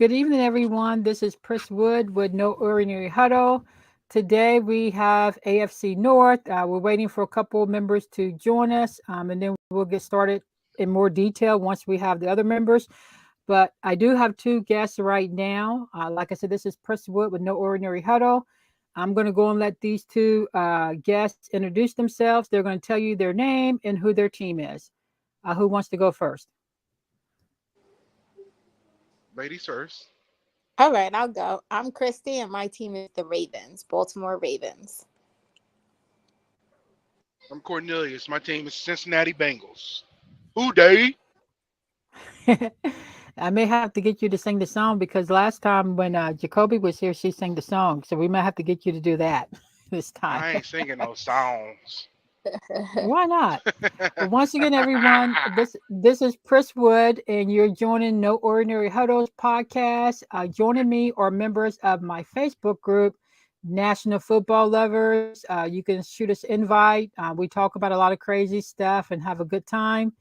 Good evening, everyone. This is Pris Wood with No Ordinary Huddle. Today we have AFC North. We're waiting for a couple of members to join us, and then we'll get started in more detail once we have the other members. But I do have two guests right now. Like I said, this is Pris Wood with No Ordinary Huddle. I'm going to go and let these two guests introduce themselves. They're going to tell you their name and who their team is. Who wants to go first? Ladies first. All right, I'll go. I'm Kristi, and my team is the Ravens, Baltimore Ravens. I'm Cornelius. My team is Cincinnati Bengals. Who dey? I may have to get you to sing the song because last time when Jacoby was here, she sang the song. So we might have to get you to do that this time. I ain't singing no songs. Why not? But once again, everyone, this is Pris Wood, and you're joining No Ordinary Huddles podcast. Joining me are members of my Facebook group, National Football Lovers. You can shoot us an invite. We talk about a lot of crazy stuff and have a good time.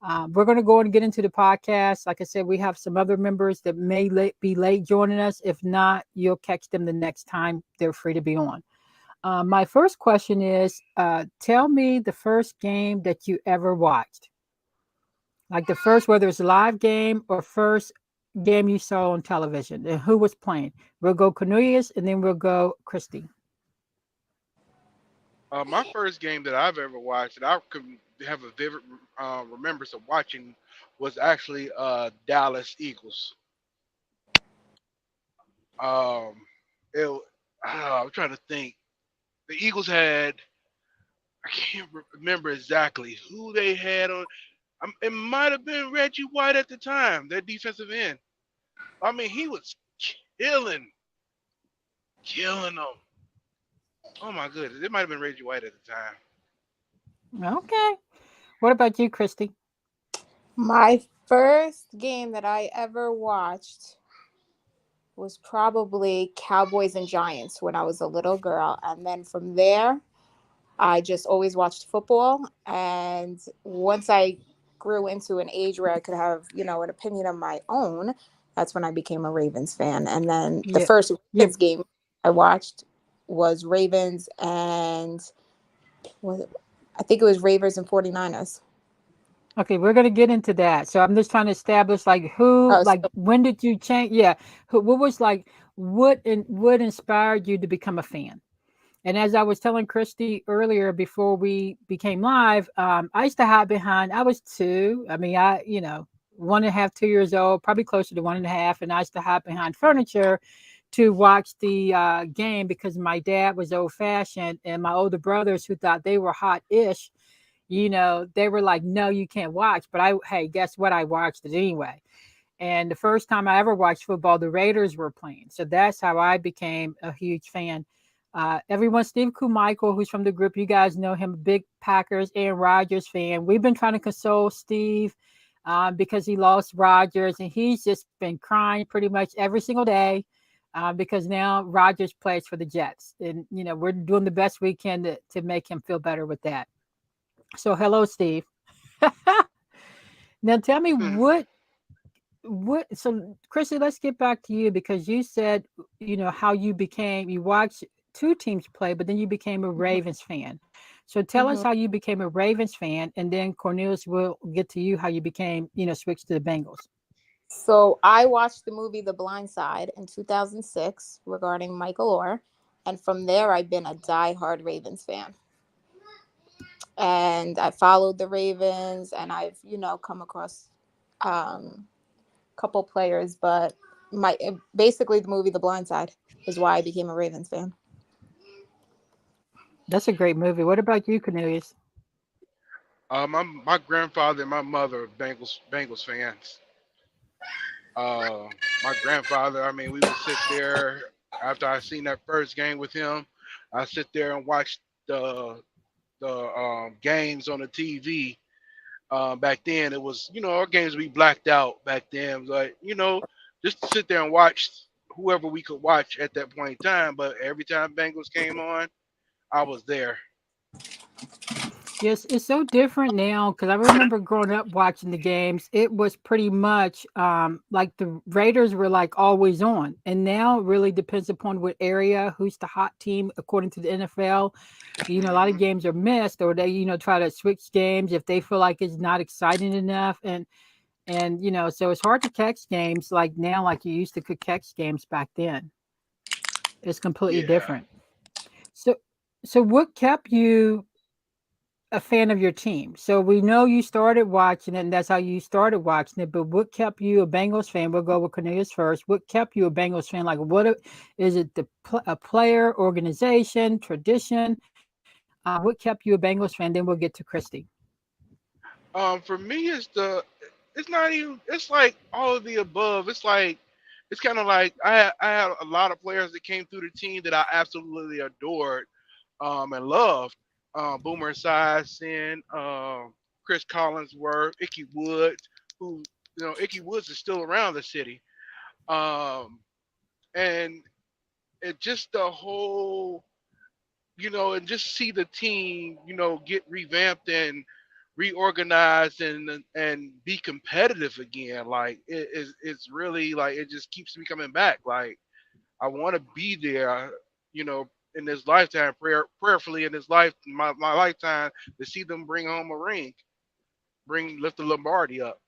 We're going to go and get into the podcast. Like I said, we have some other members that may be late joining us. If not, you'll catch them the next time they're free to be on. My first question is, tell me the first game that you ever watched. Like the first, whether it's a live game or first game you saw on television, and who was playing. We'll go Cornelius, and then we'll go Kristi. My first game that I've ever watched that I could have a vivid remembrance of watching was actually Dallas Eagles. I'm trying to think. The Eagles had, I can't remember exactly who they had on. It might have been Reggie White at the time, their defensive end. I mean, he was killing them. Oh my goodness, it might have been Reggie White at the time. Okay. What about you, Kristi? My first game that I ever watched was probably Cowboys and Giants when I was a little girl. And then from there, I just always watched football. And once I grew into an age where I could have, an opinion of my own, that's when I became a Ravens fan. And then the first Ravens game I watched was Ravens and I think it was Ravens and 49ers. Okay, we're going to get into that. So I'm just trying to establish when did you change? Yeah. What was what inspired you to become a fan? And as I was telling Kristi earlier before we became live, I used to hide behind, I was 2. I mean, 1.5, 2 years old, probably closer to 1.5. And I used to hide behind furniture to watch the game because my dad was old fashioned and my older brothers who thought they were hot-ish, they were like, no, you can't watch. But hey, guess what? I watched it anyway. And the first time I ever watched football, the Raiders were playing. So that's how I became a huge fan. Everyone, Steve Kumichael, who's from the group, you guys know him, big Packers and Rodgers fan. We've been trying to console Steve because he lost Rodgers, and he's just been crying pretty much every single day because now Rodgers plays for the Jets. And, we're doing the best we can to make him feel better with that. So hello, Steve. Now tell me what, so Kristi, let's get back to you because you said, how you watched 2 teams play, but then you became a Ravens fan. So tell us how you became a Ravens fan, and then Cornelius will get to you how you became, switched to the Bengals. So I watched the movie The Blind Side in 2006 regarding Michael Orr. And from there, I've been a diehard Ravens fan. And I followed the Ravens, and I've, come across a couple players. But basically the movie The Blind Side is why I became a Ravens fan. That's a great movie. What about you, Cornelius? My grandfather and my mother are Bengals fans. My grandfather, we would sit there after I seen that first game with him. I sit there and watch the games on the TV. Back then, it was our games we blacked out back then. Like just to sit there and watch whoever we could watch at that point in time. But every time Bengals came on, I was there. Yes, it's so different now because I remember growing up watching the games. It was pretty much like the Raiders were like always on, and now it really depends upon what area, who's the hot team according to the NFL. A lot of games are missed, or they try to switch games if they feel like it's not exciting enough, and so it's hard to catch games like now, like you used to could catch games back then. It's completely Yeah. different. So, so what kept you a fan of your team? So we know you started watching it, and that's how you started watching it. But what kept you a Bengals fan? We'll go with Cornelius first. What kept you a Bengals fan? Like, is it a player, organization, tradition? What kept you a Bengals fan? Then we'll get to Kristi. For me, it's not even. It's like all of the above. It's kind of like I had a lot of players that came through the team that I absolutely adored, and loved. Boomer Esiason, Chris Collinsworth, Icky Woods, who Icky Woods is still around the city, um, and it just the whole and just see the team, get revamped and reorganized and be competitive again. Like it's really like it just keeps me coming back. Like I want to be there, in this lifetime, prayerfully in this my lifetime to see them bring home a ring, lift the Lombardi up.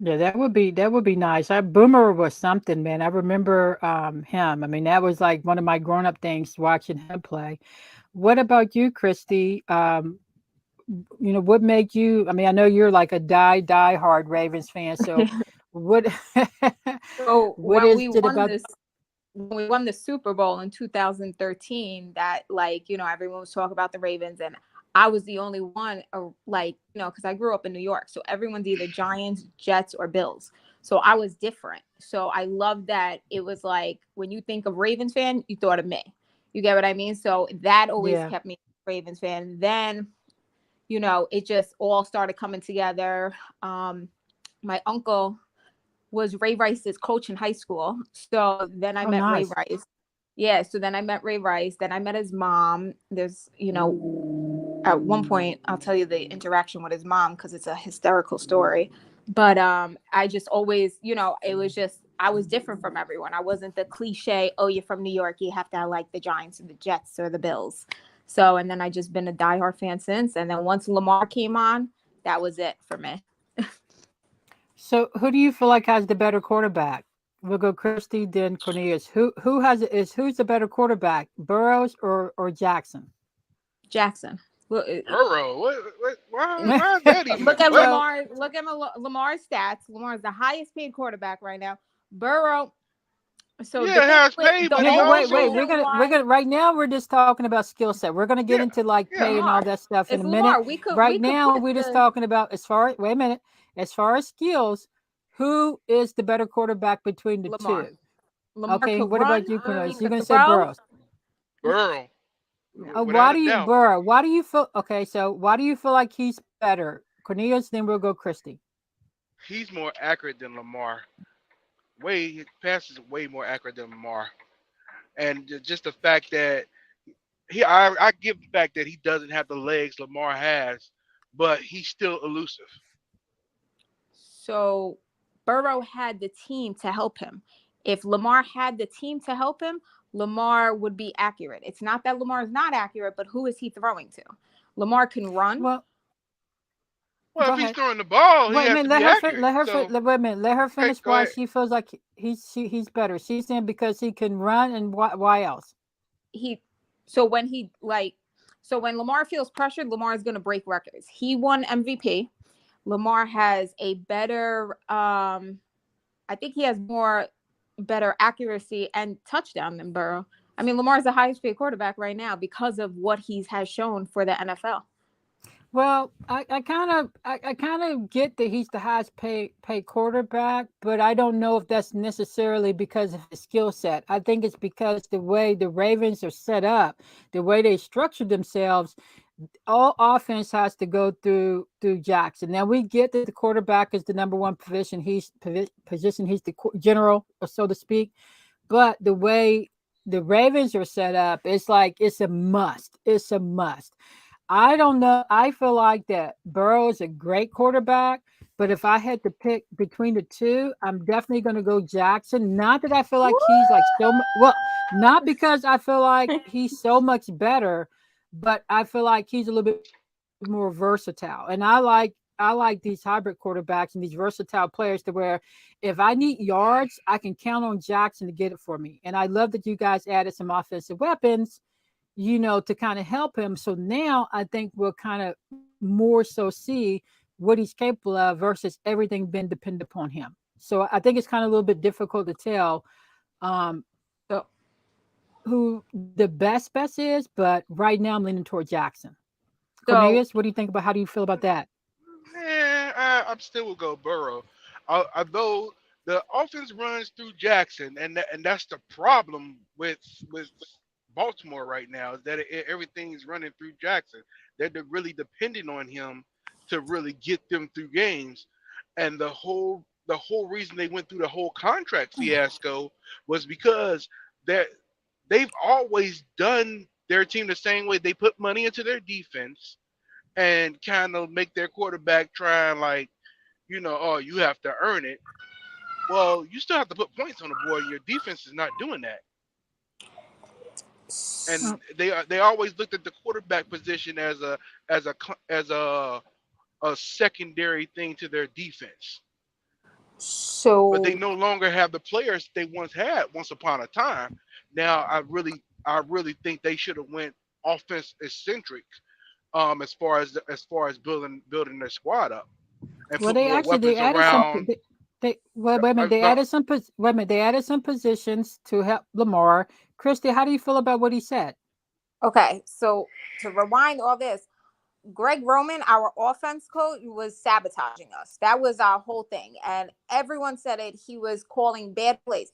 Yeah, that would be nice. Boomer was something, man. I remember him. I mean, that was like one of my grown up things watching him play. What about you, Kristi? What made you? I mean, I know you're like a die hard Ravens fan. So, what So what is it about? when we won the Super Bowl in 2013, that everyone was talking about the Ravens, and I was the only one because I grew up in New York, so everyone's either Giants, Jets, or Bills. So I was different. So I love that it was like when you think of Ravens fan, you thought of me. You get what I mean? So that always Yeah. kept me a Ravens fan. Then, it just all started coming together. My uncle was Ray Rice's coach in high school. So then I Oh, met Ray nice. Rice. Yeah, so then I met Ray Rice. Then I met his mom. There's, at one point, I'll tell you the interaction with his mom because it's a hysterical story. But I just always, it was just, I was different from everyone. I wasn't the cliche, oh, you're from New York, you have to like the Giants or the Jets or the Bills. So, and then I just been a diehard fan since. And then once Lamar came on, that was it for me. So, who do you feel like has the better quarterback? We'll go Kristi, then Cornelius. Who's the better quarterback, Burrows or Jackson? Jackson. Burrow, why is that even a Look at question? Lamar. Look at Lamar's stats. Lamar is the highest paid quarterback right now. Burrow. So the Yeah, thing has with paid, the but he Yeah, only wait. also We're reason gonna we're why gonna right now. We're just talking about skill set. We're gonna get yeah into like it's yeah. pay and all Lamar. that stuff in It's a minute. Lamar. We Right could now, put we're just the talking about wait a minute. As far as skills, who is the better quarterback between the Lamar. two? Lamar Okay, could what run. about you, He Cornelius? You're could gonna say throw. Burrows. Burrow, Why without a do you doubt. Burrow? Why do you feel okay? So why do you feel like he's better, Cornelius? Then we'll go Kristi. He's more accurate than Lamar. His passes are way more accurate than Lamar, and just the fact that I give the fact that he doesn't have the legs Lamar has, but he's still elusive. So Burrow had the team to help him. If Lamar had the team to help him, Lamar would be accurate. It's not that Lamar is not accurate, but who is he throwing to? Lamar can run. Well, Well, go if he's ahead. throwing the ball, he Wait a has to minute. be accurate. So Wait a minute. Let her okay, finish. go Why ahead. she feels like he's better. She's saying because he can run, and why else? He so when he like so when Lamar feels pressured, Lamar is going to break records. He won MVP. Lamar has a better I think he has more better accuracy and touchdown than Burrow. I mean, Lamar's the highest paid quarterback right now because of what he has shown for the NFL. Well, I kind of get that he's the highest paid quarterback, but I don't know if that's necessarily because of his skill set. I think it's because the way the Ravens are set up, the way they structure themselves, all offense has to go through Jackson. Now we get that the quarterback is the number one position. He's the general, so to speak. But the way the Ravens are set up, it's like it's a must. It's a must. I don't know. I feel like that Burrow is a great quarterback, but if I had to pick between the two, I'm definitely going to go Jackson. Not that I feel like he's like well, not because I feel like he's so much better, but I feel like he's a little bit more versatile. And I like these hybrid quarterbacks and these versatile players to where if I need yards, I can count on Jackson to get it for me. And I love that you guys added some offensive weapons, to kind of help him. So now I think we'll kind of more so see what he's capable of versus everything being dependent upon him. So I think it's kind of a little bit difficult to tell so who the best is, but right now I'm leaning toward Jackson. Cornelius, what do you think about, how do you feel about that? I'm still will go Burrow. Although the offense runs through Jackson, and that's the problem with Baltimore right now, is that everything is running through Jackson. They're really depending on him to really get them through games, and the whole reason they went through the whole contract fiasco was because they've always done their team the same way. They put money into their defense and kind of make their quarterback try and oh, you have to earn it. Well, you still have to put points on the board. Your defense is not doing that. And they always looked at the quarterback position as a secondary thing to their defense. But they no longer have the players they once had once upon a time. Now I really think they should have went offense eccentric as far as building their squad up and well, put more weapons around. Wait a minute. They added some positions to help Lamar. Kristi, how do you feel about what he said? Okay, so to rewind all this, Greg Roman, our offense coach, was sabotaging us. That was our whole thing. And everyone said it. He was calling bad plays.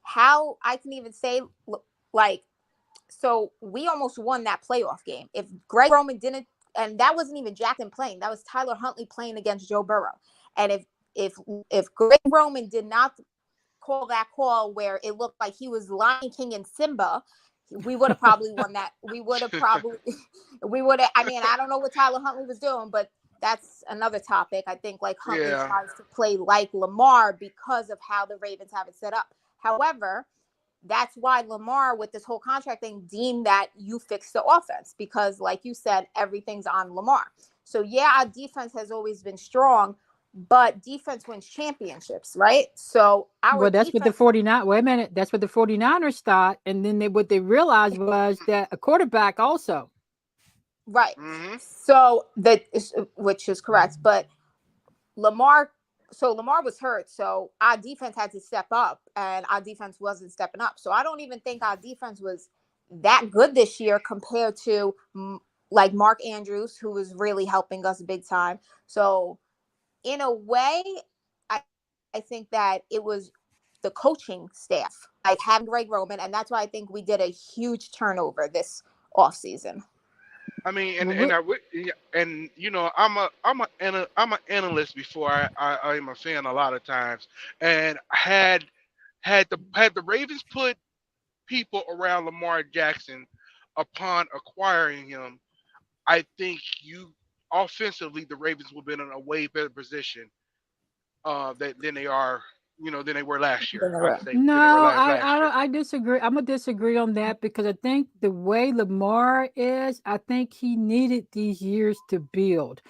How I can even say, so we almost won that playoff game. If Greg Roman didn't, and that wasn't even Jackson playing, that was Tyler Huntley playing against Joe Burrow. And if Greg Roman did not call that call where it looked like he was Lion King and Simba, we would have probably won that. We would have. I mean, I don't know what Tyler Huntley was doing, but that's another topic. I think Huntley tries to play like Lamar because of how the Ravens have it set up. However, that's why Lamar, with this whole contract thing, deemed that you fix the offense because, like you said, everything's on Lamar. So yeah, our defense has always been strong, but defense wins championships, right? So that's what the 49. Wait a minute, that's what the 49ers thought, and then what they realized was that a quarterback also. Right. Mm-hmm. So which is correct, but Lamar was hurt, so our defense had to step up, and our defense wasn't stepping up. So I don't even think our defense was that good this year compared to Mark Andrews, who was really helping us big time. So in a way, I think that it was the coaching staff, having Greg Roman, and that's why I think we did a huge turnover this offseason. I mean, and I'm an analyst before I am a fan a lot of times, and had the Ravens put people around Lamar Jackson upon acquiring him, I think offensively the Ravens would have been in a way better position than they are. Than they were last year. I disagree. I'm gonna disagree on that because I think the way Lamar is, I think he needed these years to build.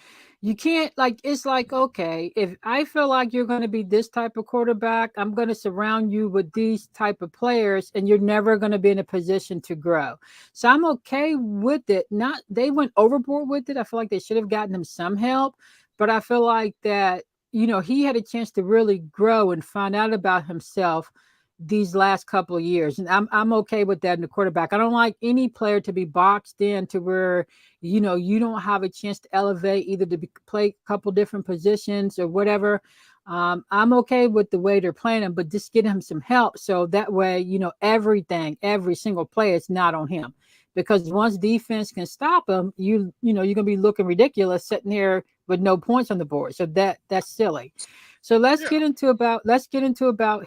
You can't it's okay, if I feel like you're going to be this type of quarterback, I'm going to surround you with these type of players, and you're never going to be in a position to grow. So I'm okay with it. Not they went overboard with it. I feel like they should have gotten him some help, but I feel like that. He had a chance to really grow and find out about himself these last couple of years. And I'm okay with that in the quarterback. I don't like any player to be boxed in to where, you don't have a chance to elevate, either to play a couple different positions or whatever. I'm okay with the way they're playing him, but just get him some help. So that way, every single play is not on him. Because once defense can stop him, you're going to be looking ridiculous sitting here with no points on the board. So that's silly. So let's get into about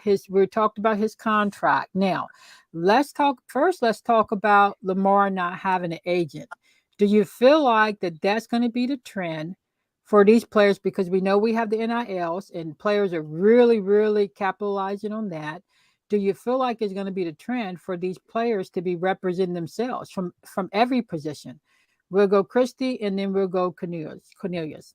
his. We talked about his contract. Now, let's talk about Lamar not having an agent. Do you feel like that's going to be the trend for these players? Because we know we have the NILs and players are really, really capitalizing on that. Do you feel like it's going to be the trend for these players to be representing themselves from every position? We'll go Kristi and then we'll go Cornelius.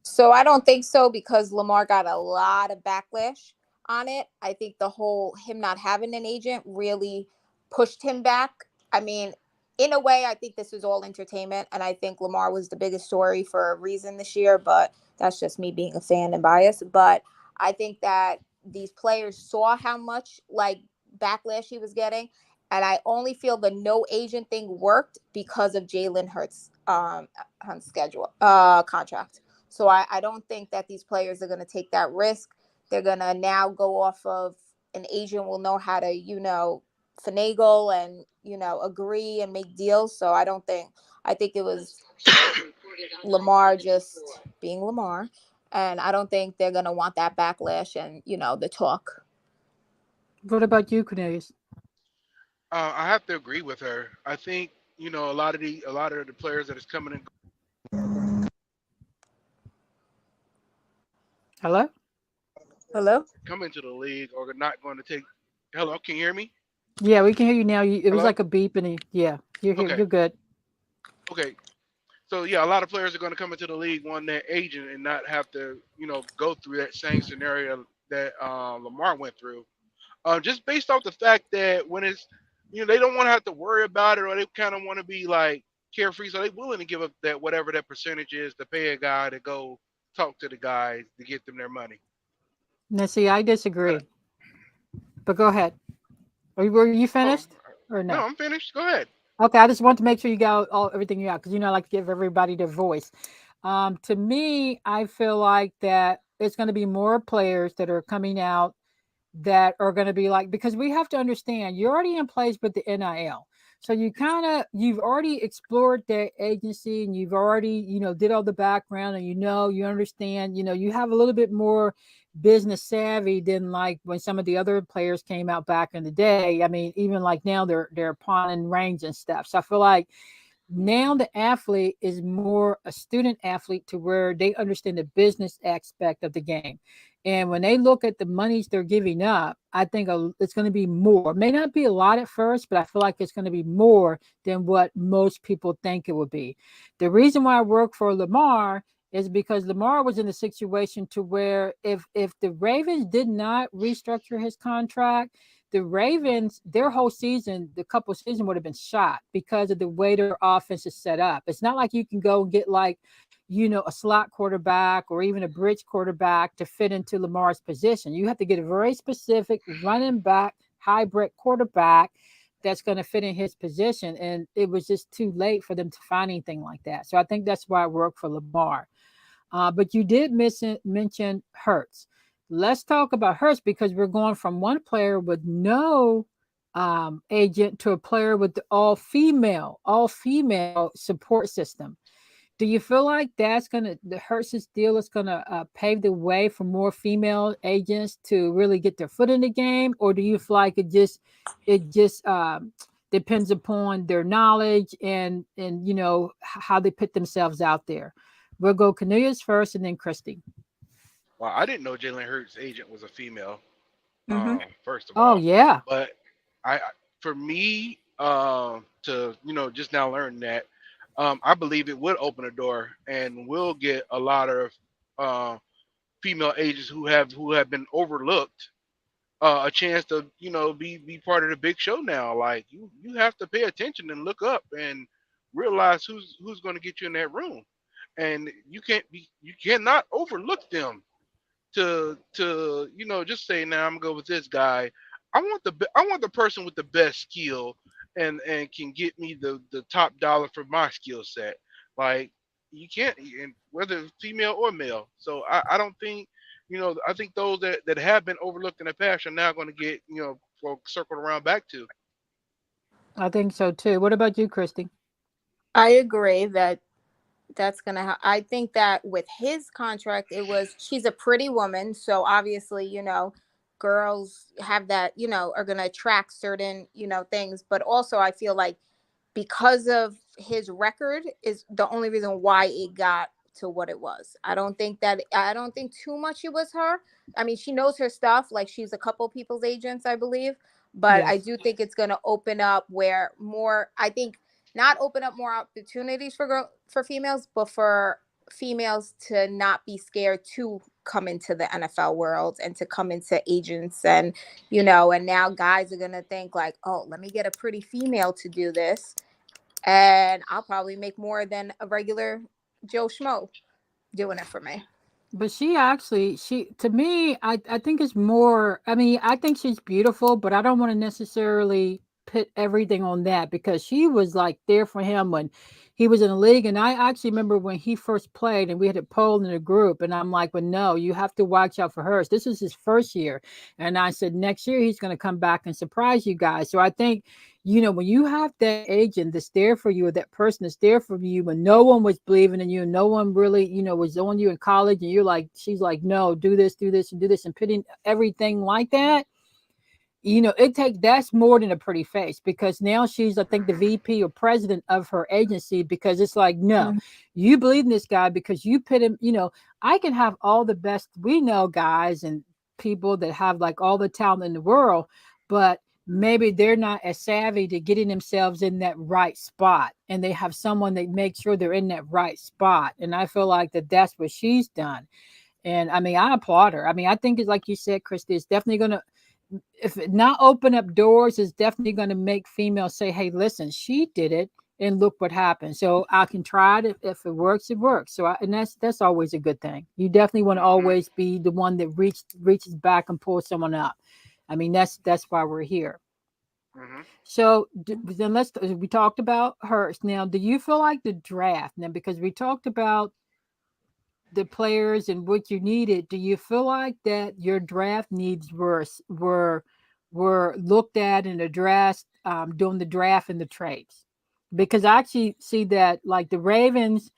So I don't think so, because Lamar got a lot of backlash on it. I think the whole him not having an agent really pushed him back. I mean, in a way, I think this is all entertainment, and I think Lamar was the biggest story for a reason this year, but that's just me being a fan and biased. But I think that these players saw how much like backlash he was getting, and I only feel the no agent thing worked because of Jalen Hurts schedule contract. So I don't think that these players are going to take that risk. They're going to now go off of an agent will know how to, finagle and, agree and make deals. So I think it was Lamar just being Lamar. And I don't think they're going to want that backlash and, the talk. What about you, Cornelius? I have to agree with her. I think a lot of the players that is coming in. Hello? Coming to the league or not going to take. Hello, can you hear me? Yeah, we can hear you now. It was Hello? like a beep, and yeah, you're here. Okay. You're good. Okay. So yeah, a lot of players are going to come into the league wanting their agent and not have to, go through that same scenario that Lamar went through. Just based off the fact that when it's, they don't want to have to worry about it, or they kind of want to be like carefree, so they're willing to give up that whatever that percentage is to pay a guy to go talk to the guys to get them their money. Now, see, I disagree. But go ahead. Were you finished or no? No, I'm finished. Go ahead. Okay, I just want to make sure you got everything you got, because I like to give everybody their voice. To me, I feel like that it's going to be more players that are coming out that are going to be like, because we have to understand you're already in place with the NIL. So you've already explored their agency, and you've already, did all the background, and you understand, you have a little bit more business savvy than like when some of the other players came out back in the day. I mean, even like now they're pawning range and stuff. So I feel like now the athlete is more a student athlete, to where they understand the business aspect of the game. And when they look at the monies they're giving up, I think it's going to be more. It may not be a lot at first, but I feel like it's going to be more than what most people think it would be. The reason why I work for Lamar is because Lamar was in a situation to where if the Ravens did not restructure his contract, the Ravens, their whole season, the couple season would have been shot because of the way their offense is set up. It's not like you can go and get like, a slot quarterback or even a bridge quarterback to fit into Lamar's position. You have to get a very specific running back, hybrid quarterback that's going to fit in his position. And it was just too late for them to find anything like that. So I think that's why I work for Lamar. But you did mention Hurts. Let's talk about Hurts, because we're going from one player with no agent to a player with the all female support system. Do you feel like the Hurts deal is gonna pave the way for more female agents to really get their foot in the game, or do you feel like it just depends upon their knowledge and how they put themselves out there? We'll go Cornelius first, and then Kristi. Well, I didn't know Jalen Hurts' agent was a female. First of all. Oh yeah. But for me, to just now learn that, I believe it would open a door and will get a lot of female agents who have been overlooked a chance to be part of the big show now. Like you have to pay attention and look up and realize who's going to get you in that room, and you cannot overlook them to just say, now I'm gonna go with this guy. I want the person with the best skill and can get me the top dollar for my skill set. Like you can't, and whether female or male. So I don't think, I think those that have been overlooked in the past are now going to get, circled around back to. I think so too. What about you, Kristi? I agree that that's going to I think that with his contract, she's a pretty woman. So obviously, girls have that, are going to attract certain, things. But also I feel like because of his record is the only reason why it got to what it was. I don't think too much it was her. I mean, she knows her stuff. Like, she's a couple people's agents, I believe. But I do think it's going to open up where more, I think, not open up more opportunities for females, but for females to not be scared to come into the NFL world and to come into agents. And, you know, and now guys are going to think like, oh, let me get a pretty female to do this, and I'll probably make more than a regular Joe Schmo doing it for me. But to me, I think it's more, I mean, I think she's beautiful, but I don't want to necessarily put everything on that, because she was like there for him when he was in the league. And I actually remember when he first played and we had a poll in the group, and I'm like, well, no, you have to watch out for her. This is his first year. And I said, next year he's going to come back and surprise you guys. So I think, you know, when you have that agent that's there for you, or that person that's there for you when no one was believing in you, and no one really, you know, was on you in college, and you're like, she's like, no, do this, and do this, and putting everything like that, you know, that's more than a pretty face, because now she's, I think, the VP or president of her agency, because it's like, no, you believe in this guy because you put him, you know, I can have all the best, we know guys and people that have like all the talent in the world, but maybe they're not as savvy to getting themselves in that right spot, and they have someone that makes sure they're in that right spot. And I feel like that's what she's done. And I mean, I applaud her. I mean, I think it's like you said, Kristi, it's definitely going to, if it not open up doors, it's definitely going to make females say, hey, listen, she did it, and look what happened. So I can try it. If it works, it works. So and that's always a good thing. You definitely want to always be the one that reaches back and pulls someone up. I mean, that's why we're here. So then we talked about hers. Now, do you feel like the draft, now, because we talked about the players and what you needed, do you feel like that your draft needs were looked at and addressed during the draft and the trades? Because I actually see that, like, the Ravens,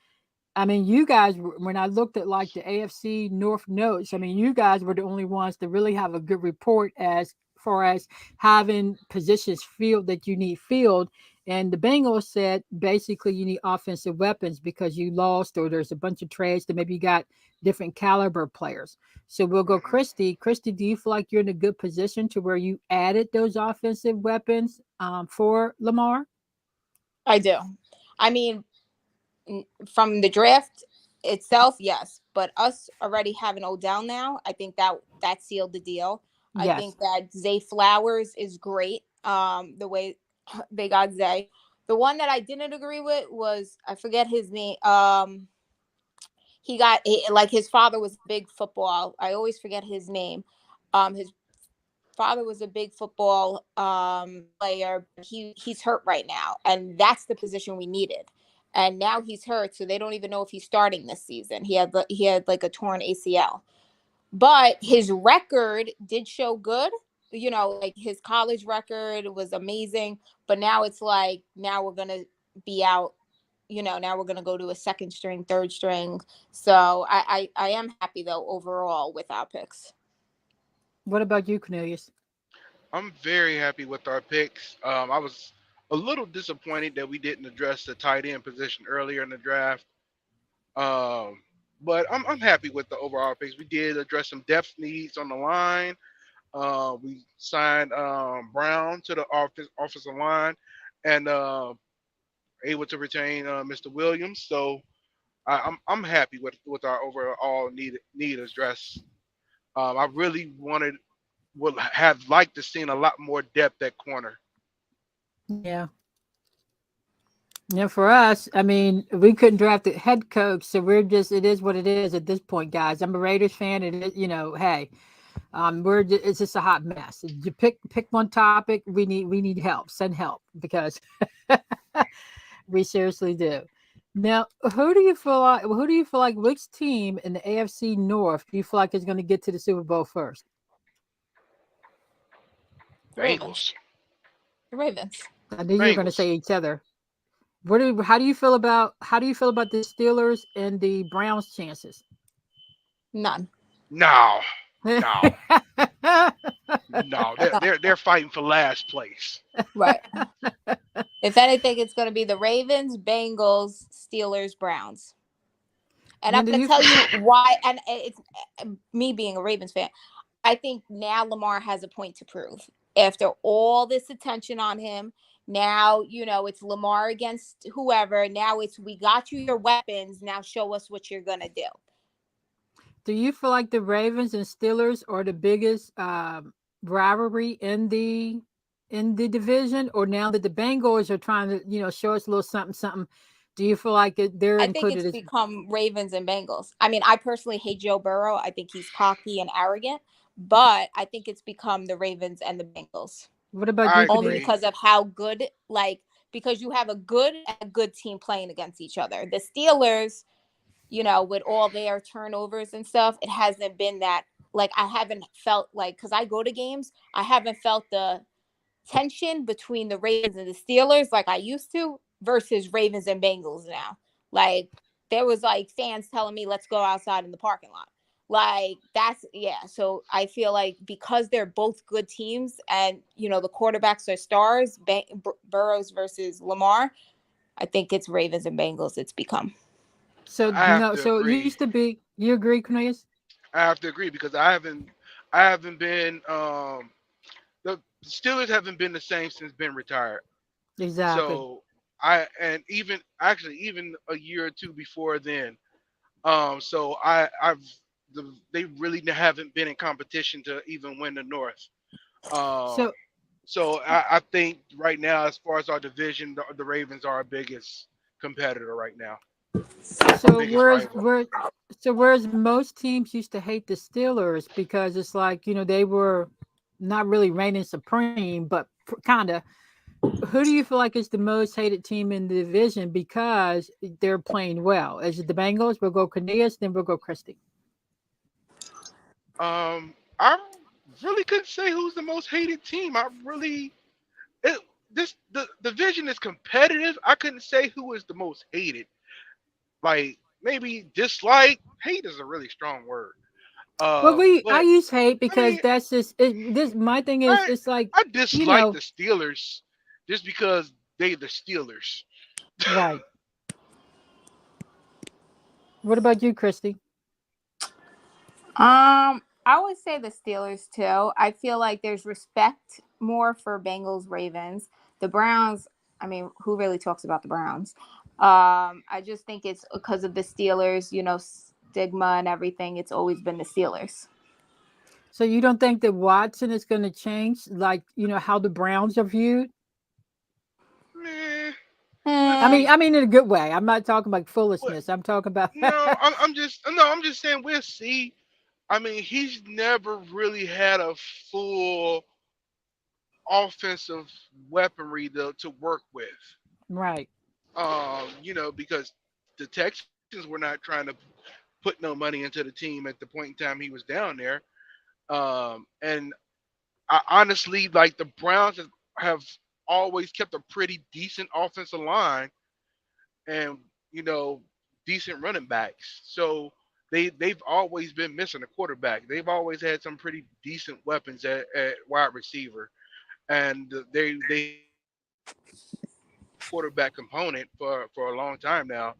I mean, you guys, when I looked at like the AFC North notes, I mean, you guys were the only ones to really have a good report as far as having positions filled that you need filled. And the Bengals said basically you need offensive weapons because you lost, or there's a bunch of trades that maybe you got different caliber players. So we'll go Kristi. Kristi, do you feel like you're in a good position to where you added those offensive weapons for Lamar? I do. I mean, from the draft itself, yes, but us already having Odell now, I think that sealed the deal. Yes. I think that Zay Flowers is great. The way they got Zay. The one that I didn't agree with was, I forget his name. His father was big football. I always forget his name. His father was a big football player. He's hurt right now, and that's the position we needed. And now he's hurt, so they don't even know if he's starting this season. He had like a torn ACL, but his record did show good. You know, like his college record was amazing. But now it's like, now we're gonna be out. You know, now we're gonna go to a second string, third string. So I am happy though overall with our picks. What about you, Cornelius? I'm very happy with our picks. I was a little disappointed that we didn't address the tight end position earlier in the draft. But I'm happy with the overall picks. We did address some depth needs on the line. We signed Brown to the offensive line, and able to retain Mr. Williams. So I'm happy with our overall need address. I really would have liked to seen a lot more depth at corner. Yeah. Yeah, for us, I mean, we couldn't draft a head coach, so it is what it is at this point, guys. I'm a Raiders fan, and hey, it's just a hot mess. You pick one topic, we need help. Send help, because we seriously do. Now, who do you feel like which team in the AFC North do you feel like is going to get to the Super Bowl first? Bengals. The Ravens. I knew you were going to say each other. How do you feel about the Steelers and the Browns' chances? None. No. No, they're fighting for last place. Right. If anything, it's going to be the Ravens, Bengals, Steelers, Browns. And I'm going to tell you why. And it's me being a Ravens fan. I think now Lamar has a point to prove. After all this attention on him, now, it's Lamar against whoever. Now it's, we got you your weapons. Now show us what you're going to do. Do you feel like the Ravens and Steelers are the biggest rivalry in the division, or now that the Bengals are trying to, show us a little something, do you feel like they're included? I think it's become Ravens and Bengals. I mean, I personally hate Joe Burrow. I think he's cocky and arrogant, but I think it's become the Ravens and the Bengals. What about you? Only because of how good, because you have a good team playing against each other. The Steelers, with all their turnovers and stuff, it hasn't been that, I haven't felt because I go to games, I haven't felt the tension between the Ravens and the Steelers like I used to versus Ravens and Bengals now. There was fans telling me, let's go outside in the parking lot. So I feel like because they're both good teams and, the quarterbacks are stars, Burrows versus Lamar, I think it's Ravens and Bengals it's become. So it used to be. You agree, Cornelius? I have to agree because I haven't been the Steelers haven't been the same since Ben retired. Exactly. So even a year or two before then. So they really haven't been in competition to even win the North. So I think right now, as far as our division, the Ravens are our biggest competitor right now. So whereas most teams used to hate the Steelers because it's they were not really reigning supreme, but kind of. Who do you feel like is the most hated team in the division because they're playing well? Is it the Bengals? We'll go Cornelius, then we'll go Kristi. I really couldn't say who's the most hated team. The division is competitive. I couldn't say who is the most hated. Maybe dislike. Hate is a really strong word. I use hate because that's just this. My thing is, it's I dislike the Steelers just because they the Steelers. Right. What about you, Kristi? I would say the Steelers too. I feel like there's respect more for Bengals, Ravens. The Browns, I mean, who really talks about the Browns? I just think it's because of the Steelers, stigma and everything. It's always been the Steelers. So you don't think that Watson is going to change, how the Browns are viewed? I mean, in a good way. I'm not talking about foolishness. I'm talking about. I'm just saying we'll see. I mean, he's never really had a full offensive weaponry to work with. Right. Because the Texans were not trying to put no money into the team at the point in time he was down there. And I honestly, the Browns have always kept a pretty decent offensive line and, decent running backs. So they've always been missing a quarterback. They've always had some pretty decent weapons at wide receiver. And they quarterback component for a long time now.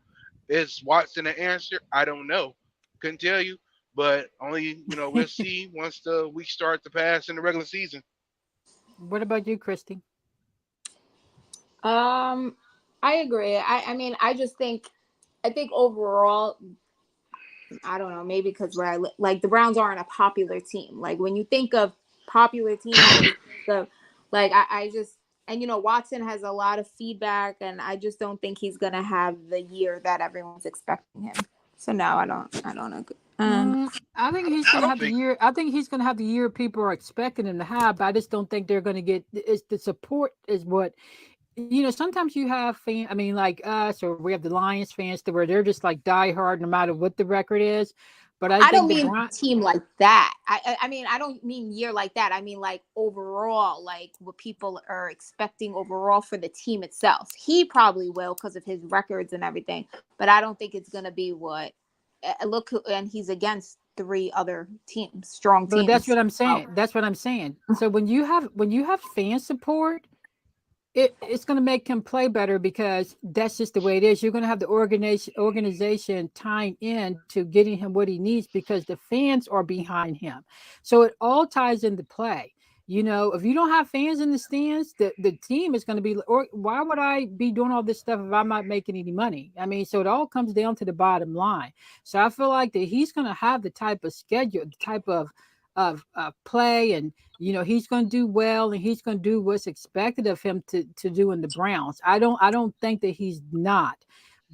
Is Watson an answer? I don't know. Couldn't tell you. But only, we'll see once the weeks start to pass in the regular season. What about you, Kristi? I agree. I mean, I think overall, I don't know, maybe because where I live, the Browns aren't a popular team. When you think of popular teams, I just, and Watson has a lot of feedback, and I just don't think he's gonna have the year that everyone's expecting him. So no, I don't agree. I think he's gonna have the year. I think he's gonna have the year people are expecting him to have, but I just don't think they're gonna get. The support is what. Sometimes you have fans, like us, or we have the Lions fans where they're just diehard no matter what the record is. But I don't mean team like that. I mean, I don't mean year like that. I mean, overall, what people are expecting overall for the team itself. He probably will because of his records and everything. But I don't think it's going to be what. Look, and he's against 3 other teams, strong teams. But that's what I'm saying. That's what I'm saying. So when you have fan support, it's going to make him play better because that's just the way it is. You're going to have the organization tying in to getting him what he needs because the fans are behind him. So it all ties into play. You know, if you don't have fans in the stands, the team is going to be, or why would I be doing all this stuff if I'm not making any money? I mean, so it all comes down to the bottom line. So I feel like that he's going to have the type of schedule, the type of play, and you know he's going to do well, and he's going to do what's expected of him to do in the Browns. I don't think that he's not,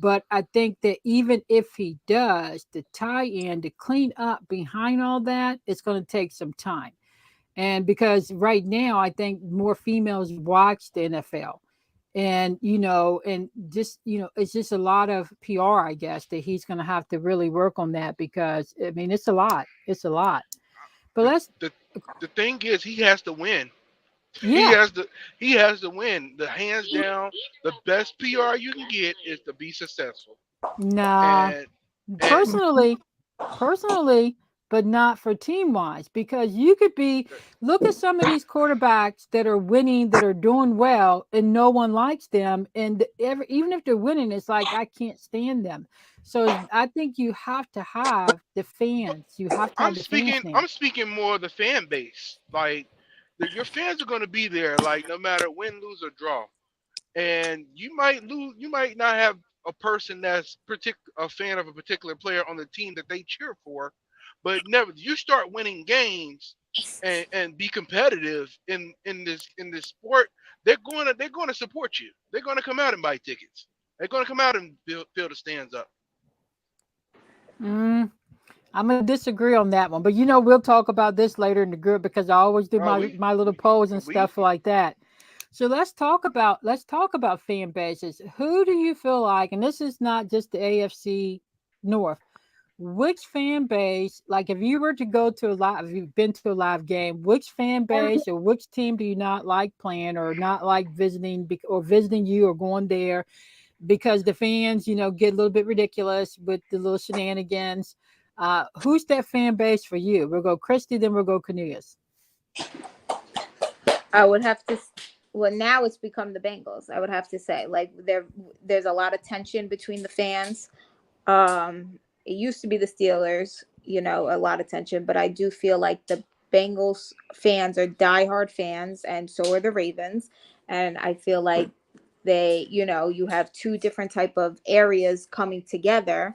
but I think that even if he does, the tie in to clean up behind all that, it's going to take some time. And because right now, I think more females watch the NFL. And, you know, and just, you know, it's just a lot of PR, I guess, that he's going to have to really work on that because, I mean, it's a lot. It's a lot. But let's. The thing is, he has to win. Yeah. He has to win. The hands down, the best PR you can get is to be successful. Nah. And Personally, but not for team wise, because you could be, look at some of these quarterbacks that are winning, that are doing well, and no one likes them. And even if they're winning, it's like, I can't stand them. So I think you have to have the fans. You have to have the fans now. I'm speaking more of the fan base. Like your fans are going to be there, like no matter win, lose, or draw. And you might lose. You might not have a person that's a fan of a particular player on the team that they cheer for, but never you start winning games and be competitive in this sport. They're going to support you. They're going to come out and buy tickets. They're going to come out and fill the stands up. I'm gonna disagree on that one, but you know we'll talk about this later in the group because I always do my little polls and stuff like that. So let's talk about fan bases. Who do you feel like, and this is not just the AFC North, which fan base, like if you were to go to if you've been to a live game, which fan base or which team do you not like playing or not like visiting or visiting you or going there because the fans, you know, get a little bit ridiculous with the little shenanigans? Who's that fan base for you? We'll go Kristi, then we'll go Cornelius. I would have to. Well, now it's become the Bengals. I would have to say, like there's a lot of tension between the fans. It used to be the Steelers, you know, a lot of tension, but I do feel like the Bengals fans are diehard fans, and so are the Ravens. And I feel like they, you know, you have two different type of areas coming together.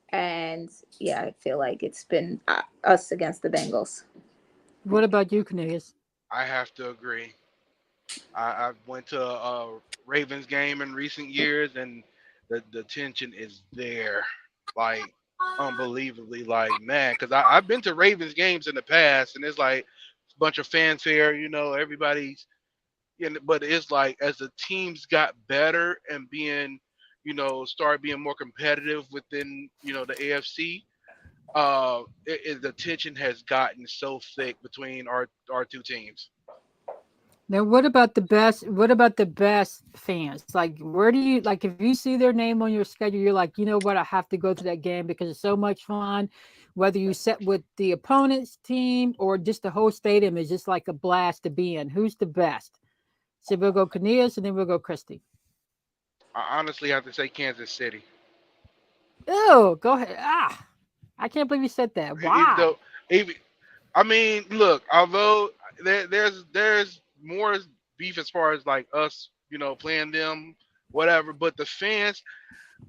And yeah, I feel like it's been us against the Bengals. What about you, Cornelius? I have to agree. I went to a Ravens game in recent years, and the tension is there, like unbelievably, like man. Because I've been to Ravens games in the past, and it's like a bunch of fanfare, you know, everybody's. But it's like as the teams got better and started being more competitive within, the AFC, the tension has gotten so thick between our two teams. Now, what about the best? What about the best fans? Like, where do you like if you see their name on your schedule? You're like, you know what? I have to go to that game because it's so much fun. Whether you set with the opponent's team or just the whole stadium is just like a blast to be in. Who's the best? So we'll go Cornelius and then we'll go Kristi. I honestly have to say Kansas City. Oh, go ahead. I can't believe you said that. Why? I mean, look, although there's more beef as far as like us, playing them, whatever. But the fans,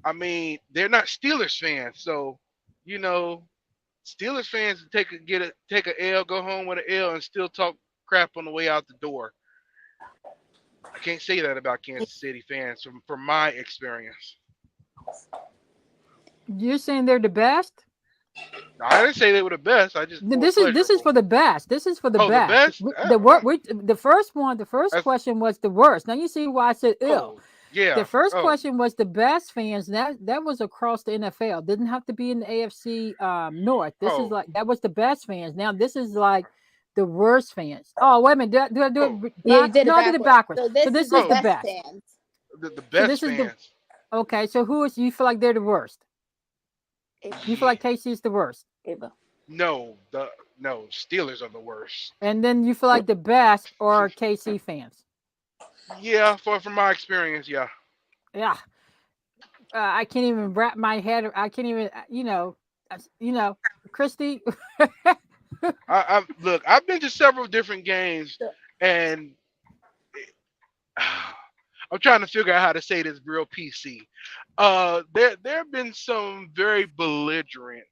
I mean, they're not Steelers fans, so Steelers fans take a L, go home with an L, and still talk crap on the way out the door. I can't say that about Kansas City fans from my experience. You're saying they're the best? I didn't say they were the best. I just this is for the best. This is for the best. The first question was the worst. Now you see why I said ill. Yeah. The first question was the best fans. That was across the NFL. Didn't have to be in the AFC North. This is like that was the best fans. Now this is like the worst fans. Oh wait a minute. Do I do it? Yeah, you did no, I did it backwards. So this is the best fans. The best fans. Okay, so who is you feel like they're the worst? You feel like KC is the worst? No, Steelers are the worst. And then you feel like the best are KC fans? Yeah, from my experience, yeah. Yeah. I can't even wrap my head. I can't even, Kristi. I look. I've been to several different games, and I'm trying to figure out how to say this real PC. There have been some very belligerent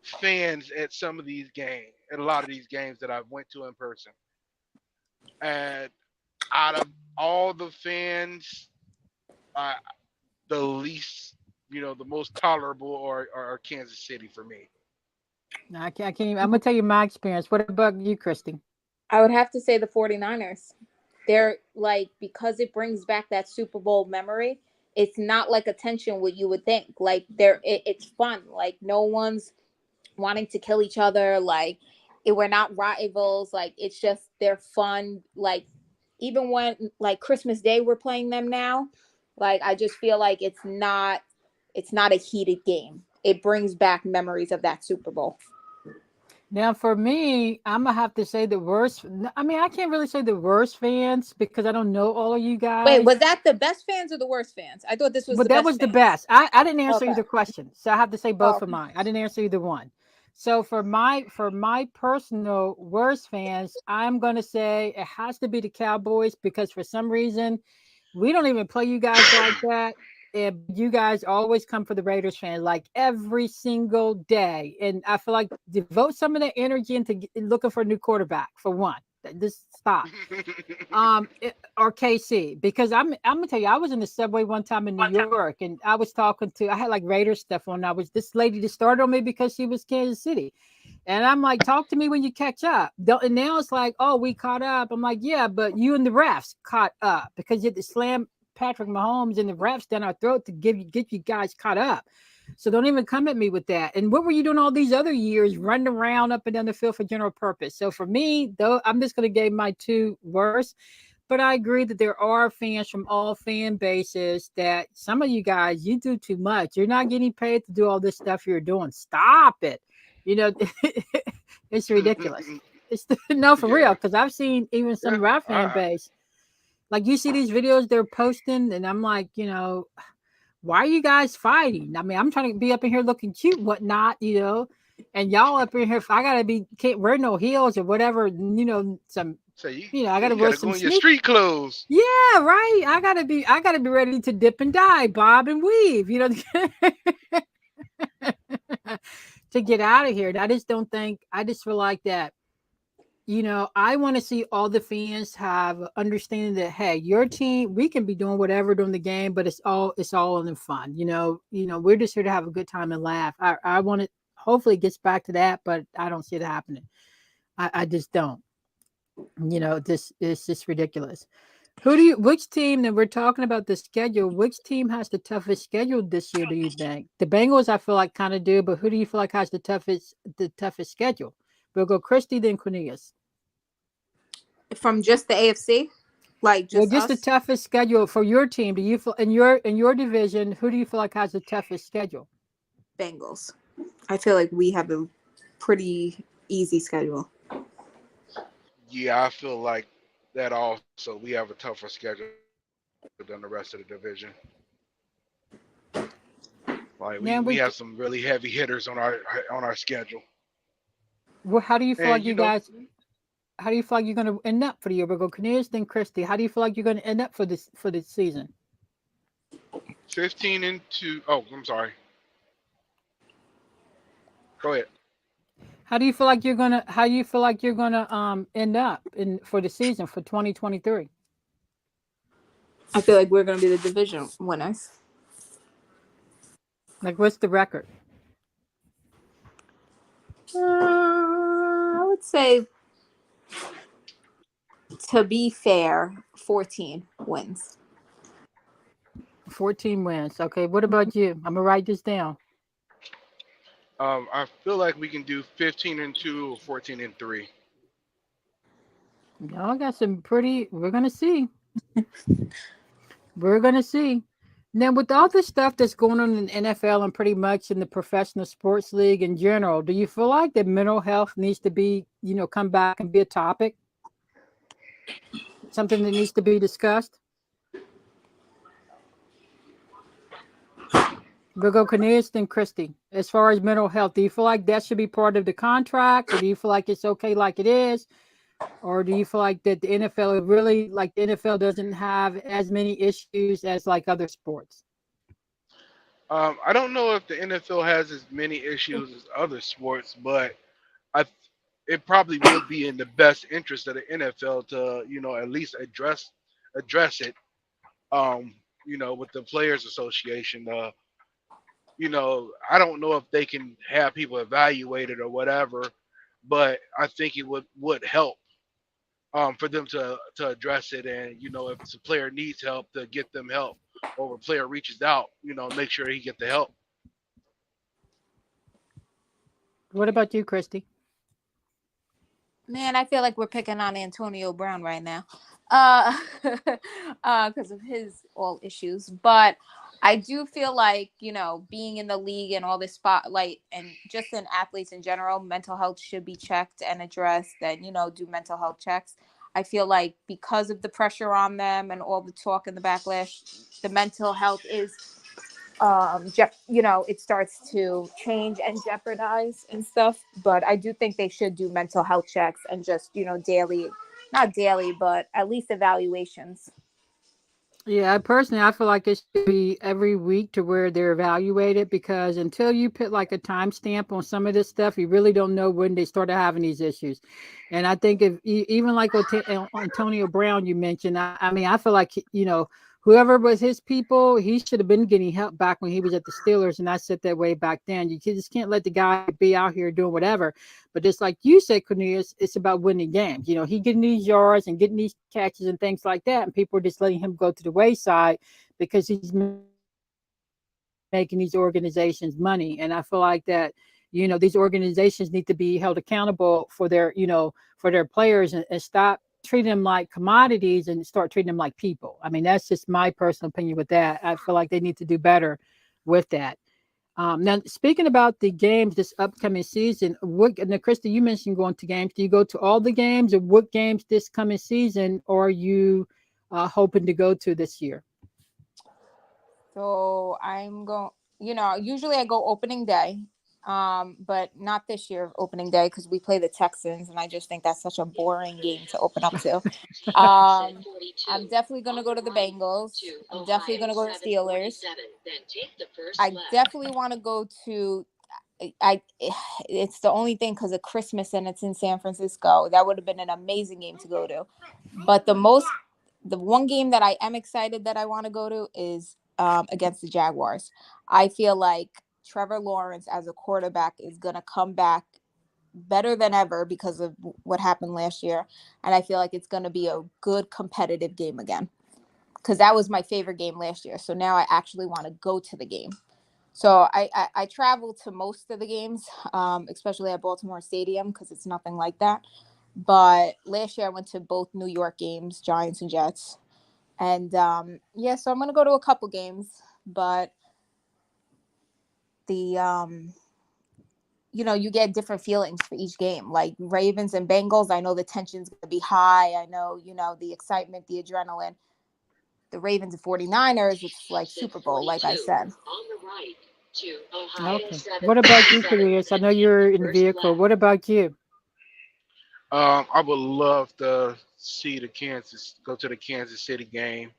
fans at some of these games, at a lot of these games that I went to in person. And out of all the fans, uh, the least, the most tolerable are Kansas City for me. No, I can't even. I'm gonna tell you my experience. What about you, Kristi? I would have to say the 49ers. They're like, because it brings back that Super Bowl memory, it's not like attention what you would think. Like it's fun. Like no one's wanting to kill each other. Like we're not rivals. Like it's just they're fun. Like even when like Christmas Day we're playing them now, like I just feel like it's not a heated game. It brings back memories of that Super Bowl. Now, for me, I'm gonna have to say the worst. I mean, I can't really say the worst fans because I don't know all of you Wait, guys. was that the best fans or the worst fans? I thought this was But the that best was the fans. best. I didn't answer Okay. either question, so I have to say both of mine. I didn't answer either one. So for my personal worst fans, I'm gonna say it has to be the Cowboys because for some reason we don't even play you guys like that. You guys always come for the Raiders fans like every single day, and I feel like devote some of that energy into looking for a new quarterback for one. Just stop. Or KC, because I'm gonna tell you, I was in the subway one time in New York, and I was talking to. I had like Raiders stuff on. I was this lady that started on me because she was Kansas City, and I'm like, talk to me when you catch up. And now it's like, oh, we caught up. I'm like, yeah, but you and the refs caught up because you had to slam Patrick Mahomes and the refs down our throat to get you guys caught up. So don't even come at me with that. And what were you doing all these other years running around up and down the field for general purpose? So for me, though, I'm just going to give my two worst. But I agree that there are fans from all fan bases that some of you guys, you do too much. You're not getting paid to do all this stuff you're doing. Stop it. It's ridiculous. It's no, for real. Because I've seen even some of our fan base. Like you see these videos they're posting, and I'm like, why are you guys fighting? I mean, I'm trying to be up in here looking cute, whatnot, and y'all up in here. If I can't wear no heels or whatever, some. So I gotta wear some go in your street clothes. Yeah, right. I gotta be ready to dip and dive, bob and weave, to get out of here. And I just feel like that. I want to see all the fans have understanding that hey, your team, we can be doing whatever during the game, but it's all in fun. We're just here to have a good time and laugh. I want it. Hopefully, it gets back to that, but I don't see it happening. I just don't. This is just ridiculous. Which team that we're talking about the schedule, which team has the toughest schedule this year, do you think? The Bengals, I feel like kind of do, but who do you feel like has the toughest schedule? We'll go Kristi, then Cornelius. From just the AFC? Like just the toughest schedule for your team. Do you feel in your division, who do you feel like has the toughest schedule? Bengals. I feel like we have a pretty easy schedule. Yeah, I feel like that also. We have a tougher schedule than the rest of the division. Like we have some really heavy hitters on our schedule. Well, how do you feel like you guys? How do you feel like you're going to end up for the year? We'll go Cornelius, then Kristi. How do you feel like you're going to end up for this season? 15-2. Oh, I'm sorry. Go ahead. How do you feel like you're gonna end up for the season for 2023? I feel like we're gonna be the division winners. Like, what's the record? I would say, to be fair, 14 wins. 14 wins. Okay. What about you? I'm gonna write this down. I feel like we can do 15-2 or 14-3. Y'all got some pretty. We're gonna see. We're gonna see. Now, with all the stuff that's going on in the NFL and pretty much in the professional sports league in general, do you feel like that mental health needs to be, come back and be a topic? something that needs to be discussed? We'll go Cornelius, then Kristi. As far as mental health, do you feel like that should be part of the contract, or do you feel like it's okay like it is? Or do you feel like that the NFL really, like the NFL doesn't have as many issues as like other sports? I don't know if the NFL has as many issues as other sports, but I it probably would be in the best interest of the NFL to, at least address it. With the Players Association. I don't know if they can have people evaluated or whatever, but I think it would help for them to address it. And if the player needs help, to get them help, or if a player reaches out, make sure he get the help. What about you, Kristi? Man, I feel like we're picking on Antonio Brown right now, because of his all issues. But I do feel like, being in the league and all this spotlight, and just in athletes in general, mental health should be checked and addressed, and, do mental health checks. I feel like because of the pressure on them and all the talk and the backlash, the mental health is, it starts to change and jeopardize and stuff. But I do think they should do mental health checks and just, daily, not daily, but at least evaluations. Yeah, I feel like it should be every week to where they're evaluated, because until you put like a timestamp on some of this stuff, you really don't know when they started having these issues. And I think if even like Antonio Brown, you mentioned, I mean, I feel like, whoever was his people, he should have been getting help back when he was at the Steelers. And I said that way back then. You just can't let the guy be out here doing whatever. But just like you said, Cornelius, it's about winning games. He getting these yards and getting these catches and things like that. And people are just letting him go to the wayside because he's making these organizations money. And I feel like that, these organizations need to be held accountable for their, for their players, and stop treating them like commodities and start treating them like people. I mean, that's just my personal opinion with that. I feel like they need to do better with that. Now, speaking about the games this upcoming season, now, Kristi, you mentioned going to games. Do you go to all the games, or what games this coming season are you hoping to go to this year? So I'm going, usually I go opening day. But not this year opening day, because we play the Texans, and I just think that's such a boring game to open up to. I'm definitely going to go to the Bengals. I'm definitely going to go to Steelers. I definitely want to go to, it's the only thing because of Christmas and it's in San Francisco. That would have been an amazing game to go to. But the one game that I am excited that I want to go to is against the Jaguars. I feel like Trevor Lawrence as a quarterback is going to come back better than ever because of what happened last year. And I feel like it's going to be a good competitive game again, because that was my favorite game last year. So now I actually want to go to the game. So I travel to most of the games, especially at Baltimore Stadium, because it's nothing like that. But last year I went to both New York games, Giants and Jets. And so I'm going to go to a couple games, but the you get different feelings for each game. Like Ravens and Bengals, I know the tension's going to be high. I know, the excitement, the adrenaline. The Ravens and 49ers, it's like Super Bowl, like I said. Okay. What about you, Cornelius? I know you're in the vehicle. What about you? I would love to go to the Kansas City game.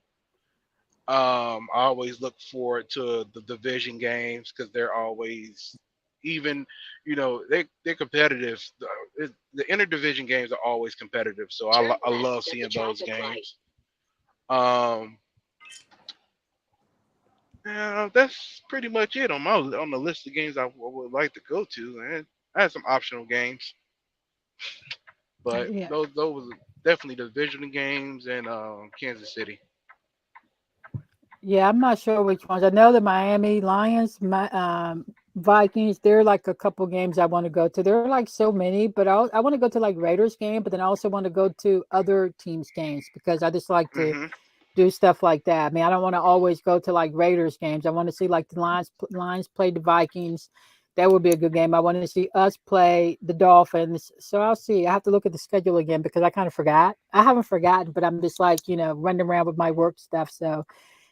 I always look forward to the division games because they're always even, they're competitive. The interdivision games are always competitive, so I love seeing those games. Yeah, that's pretty much it on the list of games I would like to go to. And I had some optional games, but Yeah. those were definitely the division games and Kansas City. Yeah, I'm not sure which ones. I know the Miami Lions, Vikings. They're like a couple games I want to go to. There are like so many, but I want to go to like Raiders game, but then I also want to go to other teams' games because I just like to do stuff like that. I mean, I don't want to always go to like Raiders games. I want to see like the Lions play the Vikings, That would be a good game. I want to see us play the Dolphins. So I'll see. I have to look at the schedule again because I kind of forgot. I haven't forgotten, but I'm just like, running around with my work stuff. So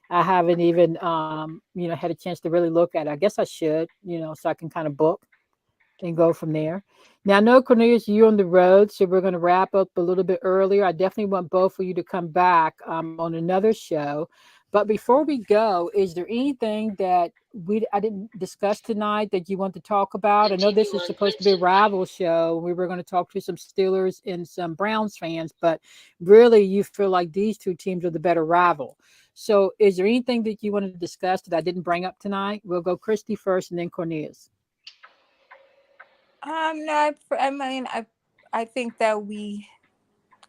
I haven't even, had a chance to really look at it. I guess I should, so I can kind of book and go from there. Now, I know, Cornelius, you're on the road, so we're going to wrap up a little bit earlier. I definitely want both of you to come back on another show. But before we go, is there anything that I didn't discuss tonight that you want to talk about? I know this is supposed to be a rival show. We were going to talk to some Steelers and some Browns fans, but really you feel like these two teams are the better rival. So is there anything that you wanted to discuss that I didn't bring up tonight? We'll go Kristi first and then Cornelius. No, I think that we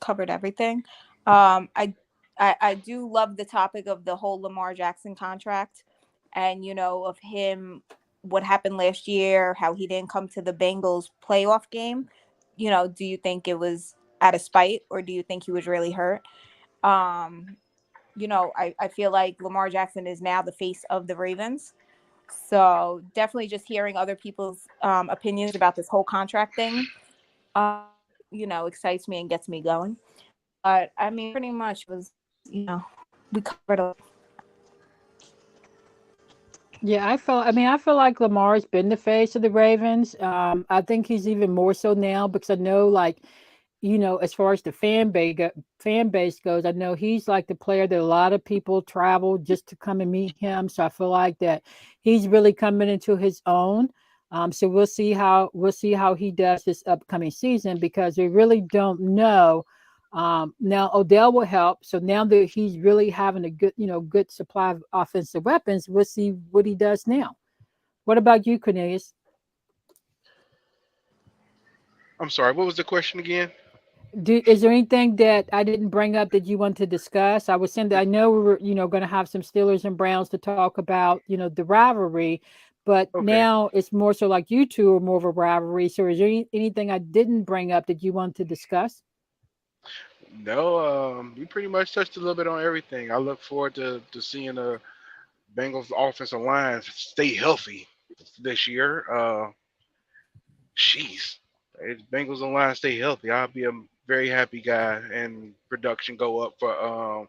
covered everything. I do love the topic of the whole Lamar Jackson contract, and of him, what happened last year, how he didn't come to the Bengals playoff game. Do you think it was out of spite, or do you think he was really hurt? I feel like Lamar Jackson is now the face of the Ravens. So definitely just hearing other people's opinions about this whole contract thing, excites me and gets me going. But I mean, pretty much was, we covered a. Yeah, I feel like Lamar's been the face of the Ravens. I think he's even more so now because I know, like, as far as the fan base goes, I know he's like the player that a lot of people travel just to come and meet him. So I feel like that he's really coming into his own. So we'll see how he does this upcoming season because we really don't know. Now Odell will help. So now that he's really having a good supply of offensive weapons, we'll see what he does now. What about you, Cornelius? I'm sorry. What was the question again? Is there anything that I didn't bring up that you want to discuss? I was saying that I know we were, going to have some Steelers and Browns to talk about, the rivalry, but now it's more so like you two are more of a rivalry. So is there anything I didn't bring up that you want to discuss? No, we pretty much touched a little bit on everything. I look forward to seeing the Bengals offensive line stay healthy this year. Jeez, if Bengals line stay healthy, I'll be a very happy guy, and production go up for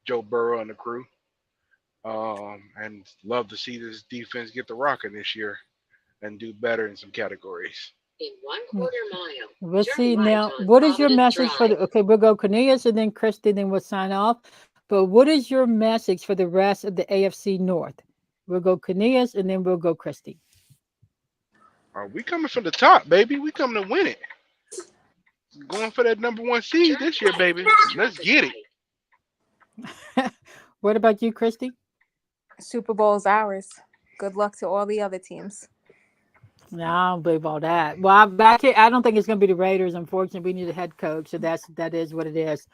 Joe Burrow and the crew. And love to see this defense get the rocking this year and do better in some categories. In 1/4 mile. We'll see now. What is your message for the? Okay, we'll go Cornelius and then Kristi, then we'll sign off. But what is your message for the rest of the AFC North? We'll go Cornelius and then we'll go Kristi. We coming from the top, baby. We coming to win it. Going for that number 1 seed this year, baby. Let's get it. What about you, Kristi? Super Bowl's ours. Good luck to all the other teams. No, I don't believe all that. Well, I don't think it's going to be the Raiders. Unfortunately, we need a head coach, so that is what it is.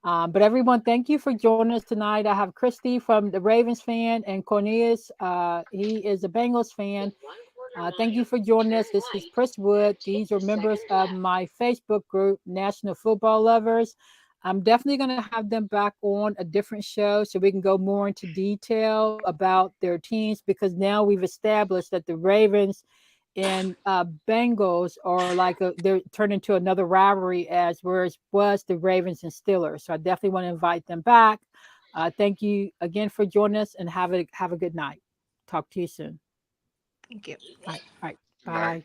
But everyone, thank you for joining us tonight. I have Kristi from the Ravens fan and Cornelius. He is a Bengals fan. Thank you for joining us. This is Pris Wood. These are members of my Facebook group, National Football Lovers. I'm definitely going to have them back on a different show so we can go more into detail about their teams because now we've established that the Ravens and Bengals are they're turned into another rivalry whereas was the Ravens and Steelers. So I definitely want to invite them back. Thank you again for joining us and have a good night. Talk to you soon. Thank you. All right. Bye.